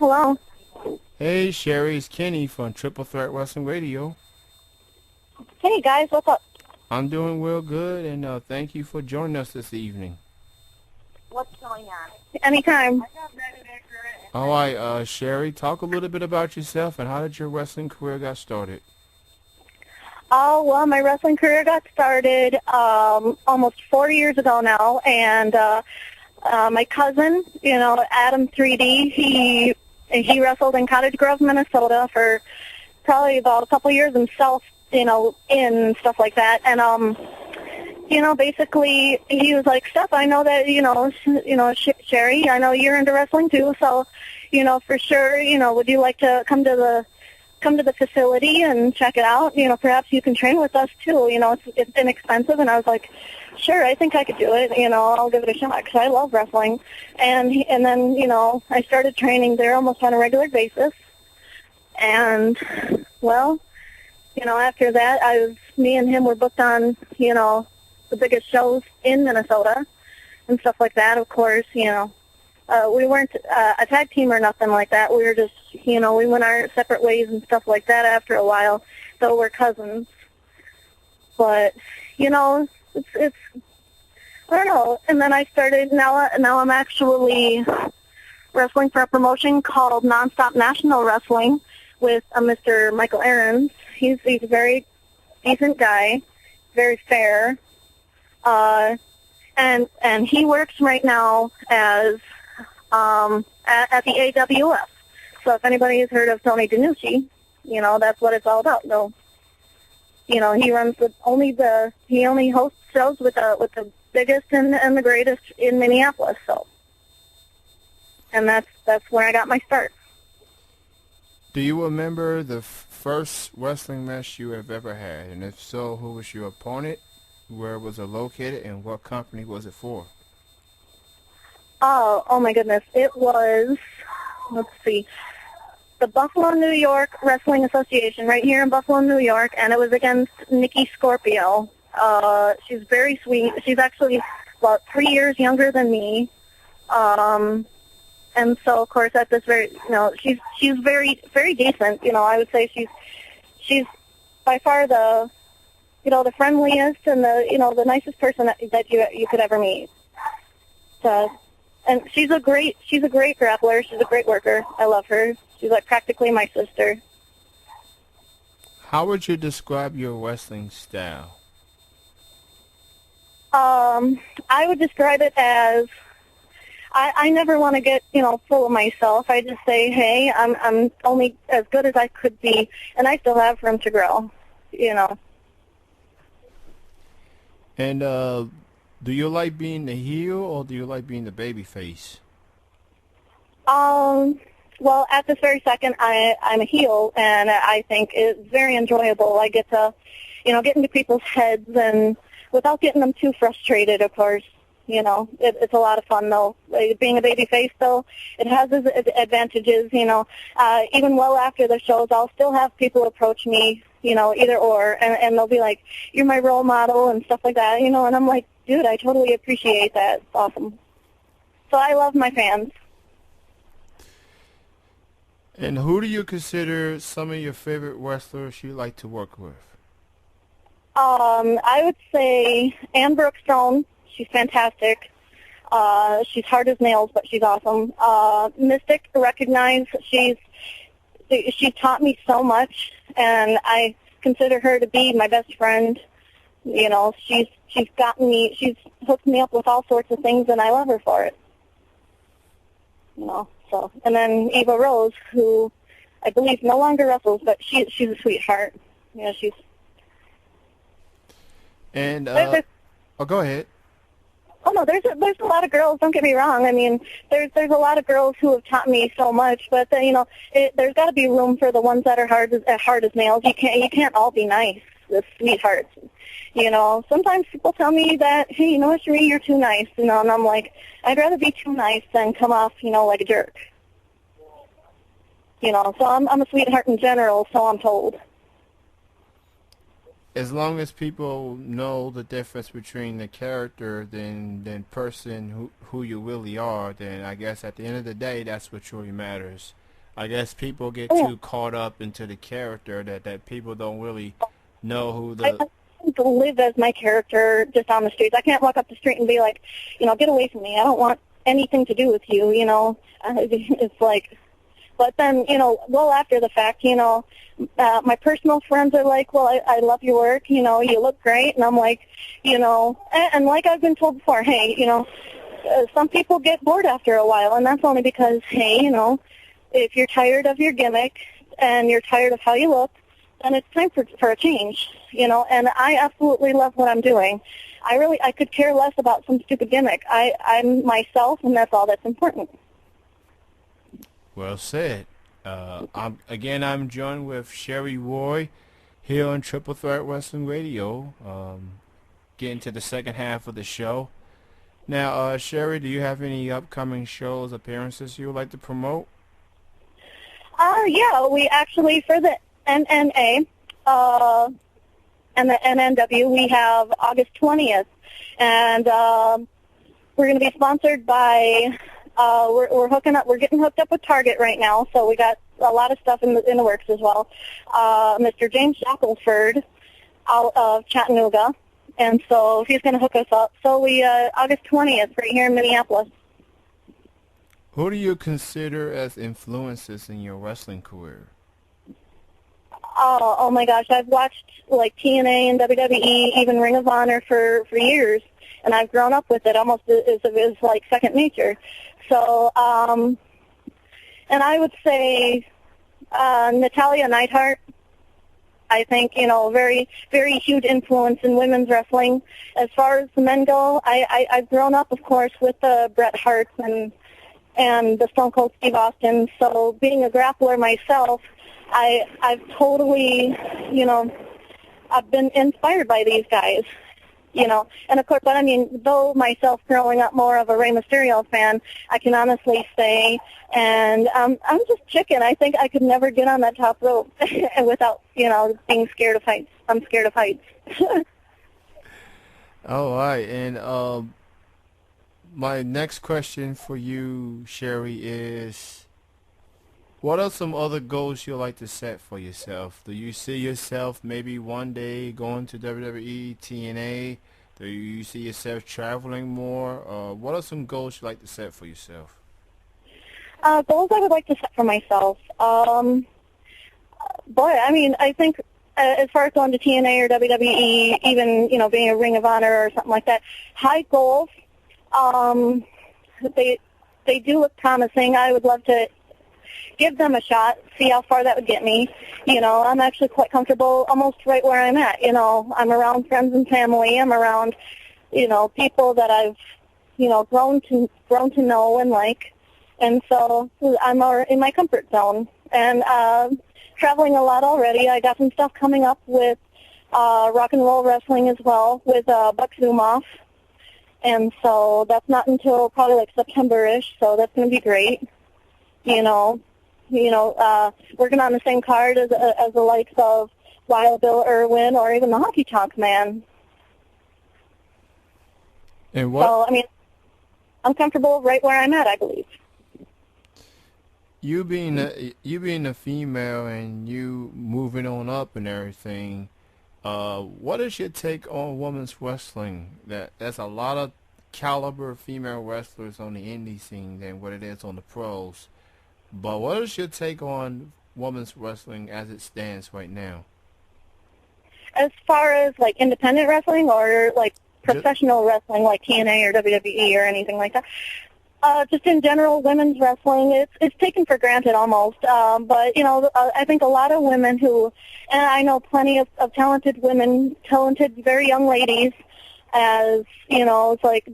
Hello. Hey, Cherie, it's Kenny from Triple Threat Wrestling Radio. Hey guys, what's up? I'm doing real good, and thank you for joining us this evening. What's going on? Anytime. All right, Cherie, talk a little bit about yourself and how did your wrestling career got started? Oh, well, my wrestling career got started almost 4 years ago now, and my cousin, Adam 3D, he wrestled in Cottage Grove, Minnesota for probably about a couple years himself, in stuff like that, and basically he was like, Steph, I know that, Cherie, I know you're into wrestling too, so, for sure, would you like to come to the facility and check it out? Perhaps you can train with us too. It's inexpensive, and I was like, sure, I think I could do it. I'll give it a shot because I love wrestling. And then I started training there almost on a regular basis. And well, after that, me and him were booked on the biggest shows in Minnesota and stuff like that. Of course, we weren't a tag team or nothing like that. We were just, we went our separate ways and stuff like that after a while, though we're cousins. But, it's I don't know. And then I started, now I'm actually wrestling for a promotion called Nonstop National Wrestling with Mr. Michael Aarons. He's a very decent guy, very fair. And he works right now as at the AWF. So if anybody has heard of Tony DiNucci, that's what it's all about. No, he runs he only hosts shows with the biggest and the greatest in Minneapolis. So, and that's where I got my start. Do you remember the first wrestling match you have ever had? And if so, who was your opponent, where was it located, and what company was it for? Oh my goodness. It was, let's see, the Buffalo, New York Wrestling Association right here in Buffalo, New York, and it was against Nikki Scorpio. She's very sweet. She's actually about 3 years younger than me. And so, of course, at this very, she's very, very decent. I would say she's by far the friendliest and the nicest person that you could ever meet. So, and she's a great grappler. She's a great worker. I love her. She's like practically my sister. How would you describe your wrestling style? I would describe it as I never want to get full of myself. I just say, hey, I'm only as good as I could be, and I still have room to grow. And do you like being the heel or do you like being the baby face? Well, at this very second, I'm a heel, and I think it's very enjoyable. I get to, get into people's heads, and without getting them too frustrated, of course. It's a lot of fun, though. Being a baby face, though, it has its advantages, even well after the shows, I'll still have people approach me, either or, and they'll be like, you're my role model and stuff like that, and I'm like, dude, I totally appreciate that. It's awesome. So I love my fans. And who do you consider some of your favorite wrestlers you like to work with? I would say Ann Brookstone. She's fantastic. She's hard as nails, but she's awesome. Mystic, Recognize. She taught me so much, and I consider her to be my best friend. She's hooked me up with all sorts of things, and I love her for it. So, and then Eva Rose, who I believe no longer wrestles, but she's a sweetheart. She's. And go ahead. Oh no, there's a lot of girls. Don't get me wrong. I mean, there's a lot of girls who have taught me so much, but there's got to be room for the ones that are hard as nails. You can't all be nice, the sweethearts. Sometimes people tell me that, hey, Cherie, you're too nice. And I'm like, I'd rather be too nice than come off, like a jerk. So I'm a sweetheart in general, so I'm told. As long as people know the difference between the character than person who you really are, then I guess at the end of the day, that's what truly matters. I guess people get Oh, too caught up into the character that people don't really know who I the. can't live as my character just on the streets. I can't walk up the street and be like, get away from me. I don't want anything to do with you, It's like, but then, well after the fact, my personal friends are like, well, I love your work, you look great. And I'm like, and like I've been told before, hey, some people get bored after a while, and that's only because, hey, if you're tired of your gimmick and you're tired of how you look, then it's time for a change, and I absolutely love what I'm doing. I could care less about some stupid gimmick. I'm myself, and that's all that's important. Well said. I'm joined with Cherie Roy here on Triple Threat Wrestling Radio. Getting to the second half of the show. Now, Cherie, do you have any upcoming shows, appearances you would like to promote? Yeah, we actually, for the NNA and the NNW, we have August 20th, and we're going to be sponsored by, we're getting hooked up with Target right now, so we got a lot of stuff in the works as well. Mr. James Shackelford out of Chattanooga, and so he's going to hook us up. So we, August 20th, right here in Minneapolis. Who do you consider as influences in your wrestling career? Oh my gosh, I've watched like TNA and WWE, even Ring of Honor for years, and I've grown up with it almost as like second nature. So, and I would say Natalya Neidhart. I think, very, very huge influence in women's wrestling. As far as the men go, I've grown up, of course, with the Bret Harts and the Stone Cold Steve Austin. So being a grappler myself, I've totally, I've been inspired by these guys, And of course, but I mean, though myself growing up more of a Rey Mysterio fan, I can honestly say, and I'm just chicken. I think I could never get on that top rope without, being scared of heights. I'm scared of heights. All right, and my next question for you, Cherie, is what are some other goals you'd like to set for yourself? Do you see yourself maybe one day going to WWE, TNA? Do you see yourself traveling more? What are some goals you'd like to set for yourself? Goals I would like to set for myself. Boy, I mean, I think as far as going to TNA or WWE, even, being a Ring of Honor or something like that, high goals, they do look promising. I would love to give them a shot, see how far that would get me. I'm actually quite comfortable almost right where I'm at. I'm around friends and family. I'm around, people that I've, grown to know and like. And so I'm in my comfort zone. And traveling a lot already. I got some stuff coming up with rock and roll wrestling as well with Buck Zumoff. And so that's not until probably like September-ish, so that's going to be great. Working on the same card as the likes of Wild Bill Irwin or even the Honky Tonk Man. And what? So, I mean, I'm comfortable right where I'm at, I believe. You being a female and you moving on up and everything, what is your take on women's wrestling? That's a lot of caliber female wrestlers on the indie scene than what it is on the pros. But what is your take on women's wrestling as it stands right now? As far as like independent wrestling or like professional wrestling like TNA or WWE or anything like that, just in general, women's wrestling, it's taken for granted almost. But, I think a lot of women and I know plenty of talented women, talented, very young ladies, as, it's like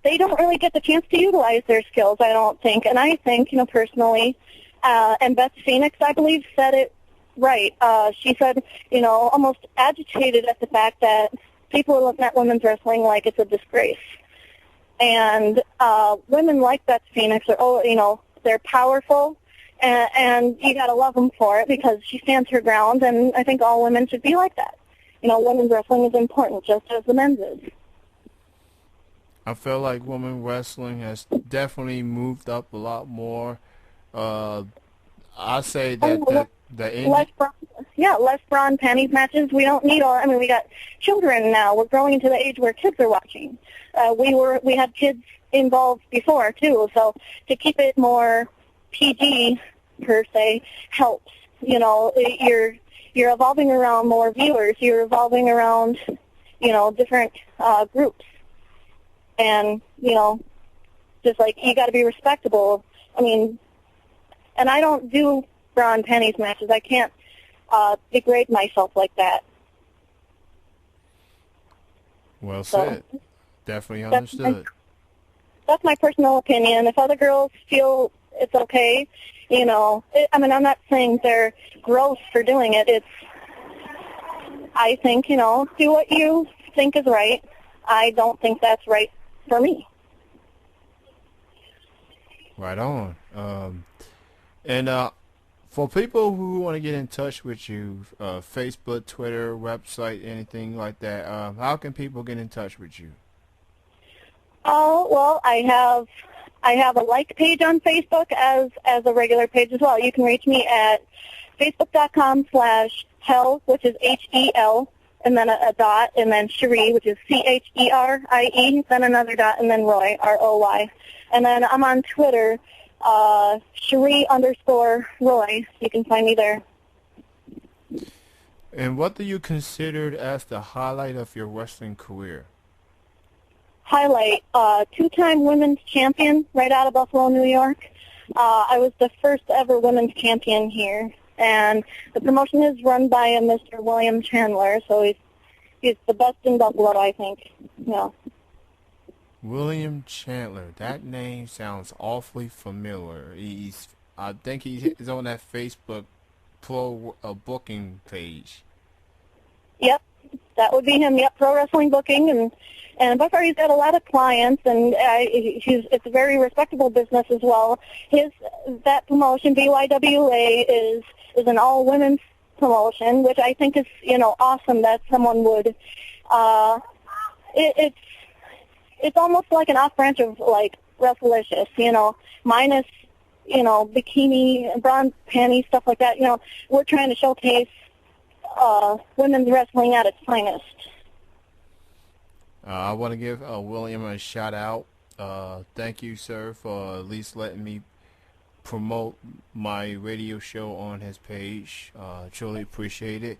they don't really get the chance to utilize their skills, I don't think. And I think, personally, and Beth Phoenix, I believe, said it right. She said, almost agitated at the fact that people are looking at women's wrestling like it's a disgrace. And women like Beth Phoenix are, they're powerful, and you got to love them for it because she stands her ground, and I think all women should be like that. Women's wrestling is important just as the men's is. I feel like women wrestling has definitely moved up a lot more. I say Oh, that well, the less indie. bra, yeah, less bra and panties matches. We don't need all. I mean, we got children now. We're growing into the age where kids are watching. We had kids involved before too. So to keep it more PG per se helps. You know, you're evolving around more viewers. You're evolving around, you know, different groups, and you know, just like you got to be respectable. I mean, and I don't do bra and panties matches. I can't degrade myself like that. Well So said. Definitely that's my, understood. that's my personal opinion. If other girls feel it's okay, you know, I mean, I'm not saying they're gross for doing it. I think, you know, do what you think is right. I don't think that's right for me. Right on. And for people who want to get in touch with you, Facebook, Twitter, website, anything like that, how can people get in touch with you? Oh, well, I have a like page on Facebook as a regular page as well. You can reach me at facebook.com/hell, which is HEL, and then a dot, and then Cherie, which is CHERIE, then another dot, and then Roy, ROY. And then I'm on Twitter, Cherie_Roy. You can find me there. And what do you consider as the highlight of your wrestling career? Highlight, two-time women's champion right out of Buffalo, New York. I was the first ever women's champion here, and the promotion is run by a Mr. William Chandler, so he's the best in Buffalo, I think. Yeah. William Chandler. That name sounds awfully familiar. I think he's on that Facebook pro booking page. Yep, that would be him. Yep, pro wrestling booking, and by far he's got a lot of clients, and it's a very respectable business as well. That promotion, BYWA, is an all women's promotion, which I think is, you know, awesome that someone would. It's almost like an off branch of like Wrestlicious, you know, minus, you know, bikini, bra and panties, stuff like that. You know, we're trying to showcase women's wrestling at its finest. I want to give William a shout out. Thank you, sir, for at least letting me promote my radio show on his page. Truly appreciate it.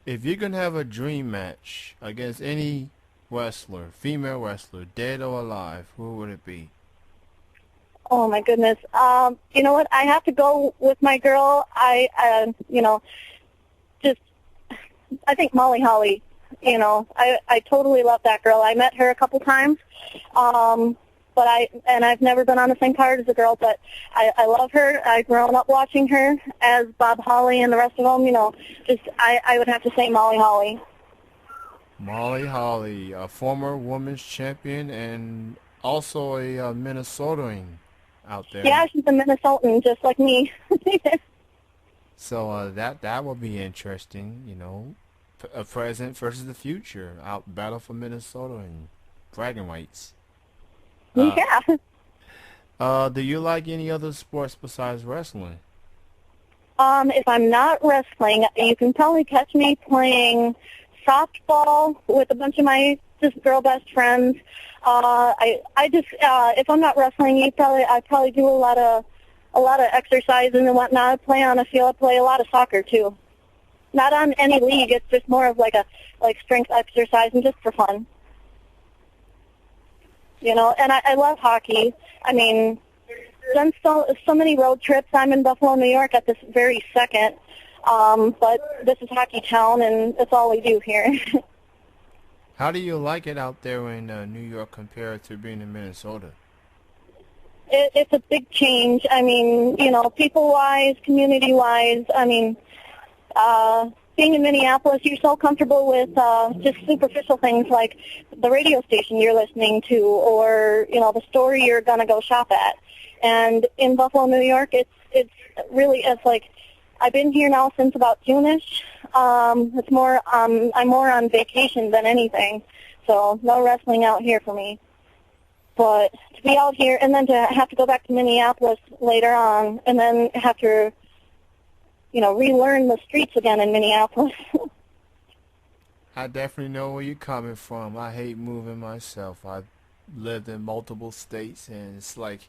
If you can have a dream match against any wrestler, female wrestler, dead or alive, who would it be? Oh my goodness. You know what? I have to go with my girl. You know, just I think Molly Holly. You know, I totally love that girl. I met her a couple times, but I've never been on the same card as the girl. But I love her. I've grown up watching her as Bob Holly and the rest of them. You know, just I would have to say Molly Holly. Molly Holly, a former women's champion and also a Minnesotan out there. Yeah, she's a Minnesotan, just like me. So that will be interesting, you know, a present versus the future, out battle for Minnesota and bragging rights. Yeah. Do you like any other sports besides wrestling? If I'm not wrestling, you can probably catch me playing softball with a bunch of my just girl best friends. I just if I'm not wrestling, I probably do a lot of exercises and whatnot. I play on a field. I play a lot of soccer too. Not on any league. It's just more of like strength exercise and just for fun. You know, and I love hockey. I mean, done so many road trips. I'm in Buffalo, New York at this very second. But this is hockey town, and it's all we do here. How do you like it out there in New York compared to being in Minnesota? It's a big change. I mean, you know, people-wise, community-wise. I mean, being in Minneapolis, you're so comfortable with just superficial things like the radio station you're listening to, or you know, the store you're gonna go shop at. And in Buffalo, New York, it's like I've been here now since about June-ish. It's more I'm more on vacation than anything, so no wrestling out here for me. But to be out here and then to have to go back to Minneapolis later on and then have to, relearn the streets again in Minneapolis. I definitely know where you're coming from. I hate moving myself. I've lived in multiple states, and it's like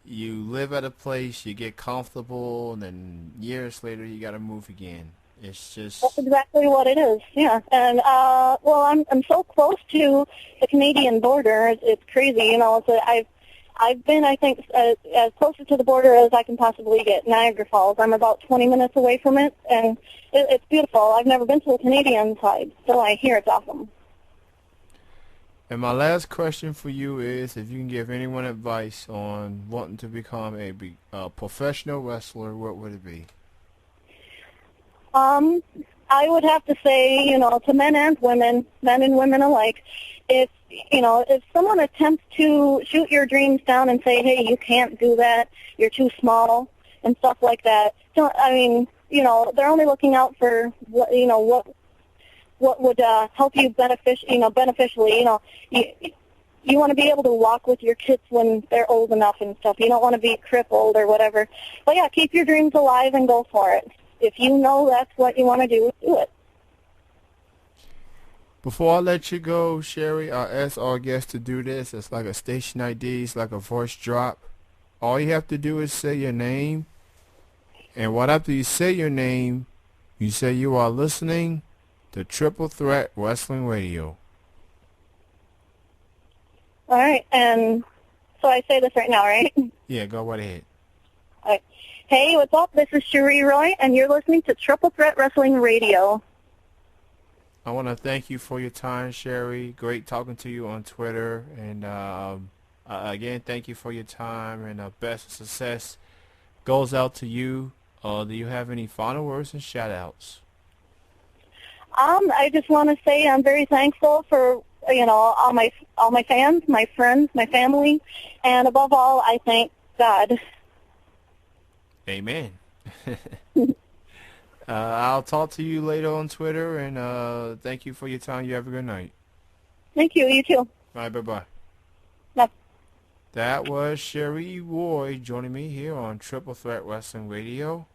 you live at a place, you get comfortable, and then years later you got to move again. It's That's just, exactly what it is. Yeah, and I'm so close to the Canadian border. It's crazy. I've been, I think, as closer to the border as I can possibly get. Niagara Falls. I'm about 20 minutes away from it, and it's beautiful. I've never been to the Canadian side, so I hear it's awesome. and my last question for you is if you can give anyone advice on wanting to become a professional wrestler, what would it be? I would have to say, to men and women alike, if someone attempts to shoot your dreams down and say, hey, you can't do that, you're too small, and stuff like that, they're only looking out for what would help you beneficially. You want to be able to walk with your kids when they're old enough and stuff. You don't want to be crippled or whatever. But yeah, keep your dreams alive and go for it. If you know that's what you want to do it. Before I let you go, Cherie, I ask our guests to do this. It's like a station ID. It's like a voice drop. All you have to do is say your name. And right after you say your name, you say you are listening to Triple Threat Wrestling Radio. All right, and so I say this right now, right? Yeah, go right ahead. All right. Hey, what's up? This is Cherie Roy, and you're listening to Triple Threat Wrestling Radio. I want to thank you for your time, Cherie. Great talking to you on Twitter. And again, thank you for your time, and best success goes out to you. Do you have any final words and shout-outs? I just want to say I'm very thankful for all my fans, my friends, my family, and above all, I thank God. Amen. I'll talk to you later on Twitter, and thank you for your time. You have a good night. Thank you. You too. All right, bye-bye. Bye. That was Cherie Roy joining me here on Triple Threat Wrestling Radio.